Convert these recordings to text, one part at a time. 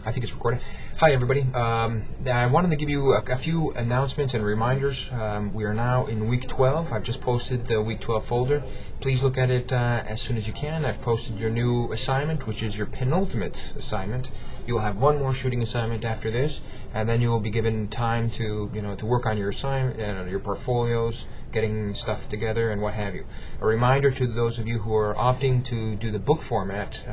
I think it's recording. Hi, everybody. I wanted to give you a few announcements and reminders. We are now in week 12. I've just posted the week 12 folder. Please look at it as soon as you can. I've posted your new assignment, which is your penultimate assignment. You'll have one more shooting assignment after this, and then you'll be given time to work on your assignment, your portfolios, getting stuff together, and what have you. A reminder to those of you who are opting to do the book format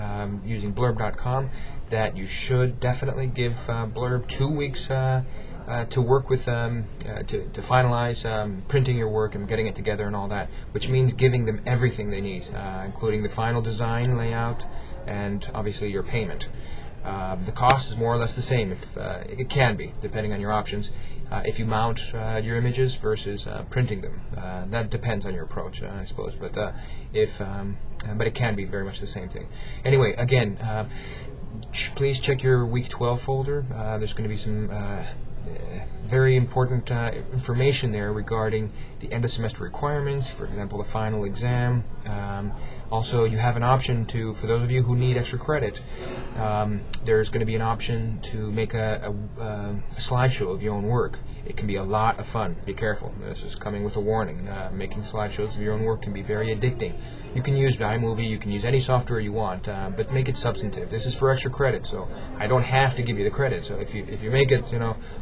using blurb.com that you should definitely give Blurb 2 weeks to work with to finalize printing your work and getting it together and all that, which means giving them everything they need, including the final design layout and obviously your payment. The cost is more or less the same. It can be, depending on your options. If you mount your images versus printing them, that depends on your approach, I suppose. But it can be very much the same thing. Anyway, again, please check your Week 12 folder. There's going to be some very important information there regarding the end of semester requirements, for example, the final exam. Also, you have an option for those of you who need extra credit, there's going to be an option to make a slideshow of your own work. It can be a lot of fun. Be careful. This is coming with a warning. Making slideshows of your own work can be very addicting. You can use iMovie, you can use any software you want, but make it substantive. This is for extra credit, so I don't have to give you the credit. So if you make it,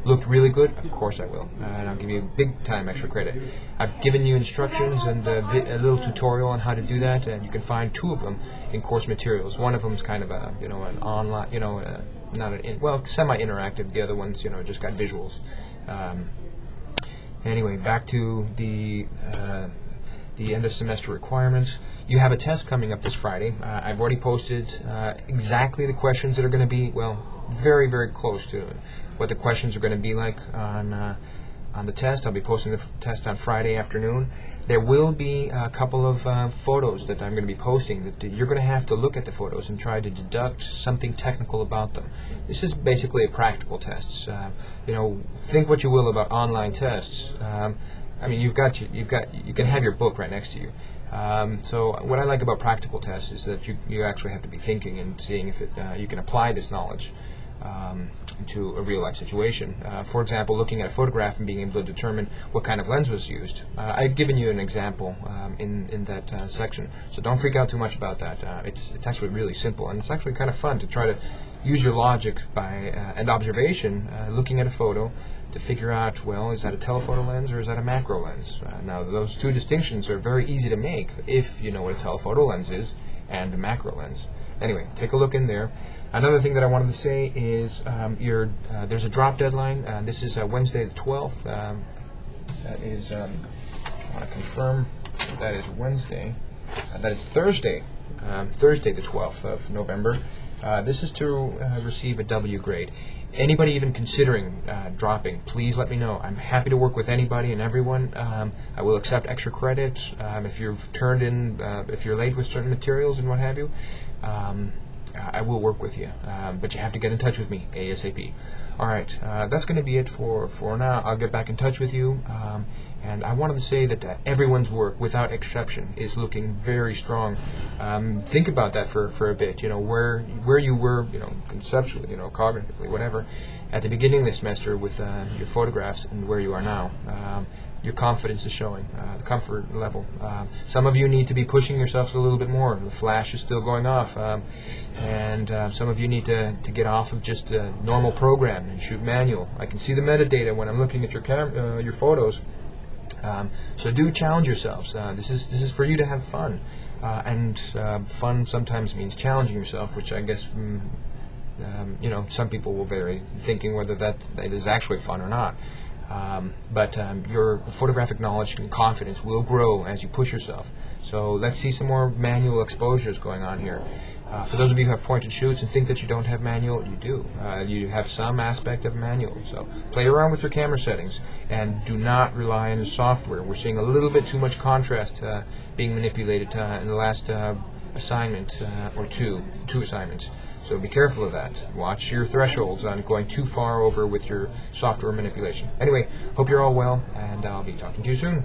look really good, of course I will, and I'll give you big time extra credit. I've given you instructions and a little tutorial on how to do that, and you can find 2 of them in course materials. One of them is kind of an online, semi-interactive. The other one's just got visuals. Anyway, back to the end of semester requirements. You have a test coming up this Friday. I've already posted exactly the questions that are going to be, very, very close to what the questions are going to be like on the test. I'll be posting the test on Friday afternoon. There will be a couple of photos that I'm going to be posting that you're going to have to look at the photos and try to deduct something technical about them. This is basically a practical test. Think what you will about online tests. You can have your book right next to you. So what I like about practical tests is that you actually have to be thinking and seeing if you can apply this knowledge to a real-life situation. For example, looking at a photograph and being able to determine what kind of lens was used. I've given you an example in that section, so don't freak out too much about that. It's actually really simple, and it's actually kind of fun to try to use your logic and observation, looking at a photo, to figure out, is that a telephoto lens or is that a macro lens? Now, those 2 distinctions are very easy to make if you know what a telephoto lens is and a macro lens. Anyway, take a look in there. Another thing that I wanted to say is there's a drop deadline. This is Wednesday the 12th. That is, I want to confirm that is Wednesday. That is Thursday. Thursday the 12th of November. This is to receive a W grade. Anybody even considering dropping, please let me know. I'm happy to work with anybody and everyone. I will accept extra credit if you've turned in, if you're late with certain materials and what have you. I will work with you, but you have to get in touch with me ASAP. All right, that's going to be it for now. I'll get back in touch with you. And I wanted to say that everyone's work, without exception, is looking very strong. Think about that for a bit. Where you were, conceptually, cognitively, whatever, at the beginning of the semester with your photographs, and where you are now. Your confidence is showing, the comfort level. Some of you need to be pushing yourselves a little bit more. The flash is still going off, and some of you need to get off of just a normal program and shoot manual. I can see the metadata when I'm looking at your photos. So do challenge yourselves. This is for you to have fun, and fun sometimes means challenging yourself, which I guess some people will vary, thinking whether that is actually fun or not. But your photographic knowledge and confidence will grow as you push yourself. So let's see some more manual exposures going on here. For those of you who have point-and shoots and think that you don't have manual, you do. You have some aspect of manual. So play around with your camera settings and do not rely on the software. We're seeing a little bit too much contrast being manipulated in the last assignment or two assignments. So be careful of that. Watch your thresholds on going too far over with your software manipulation. Anyway, hope you're all well, and I'll be talking to you soon.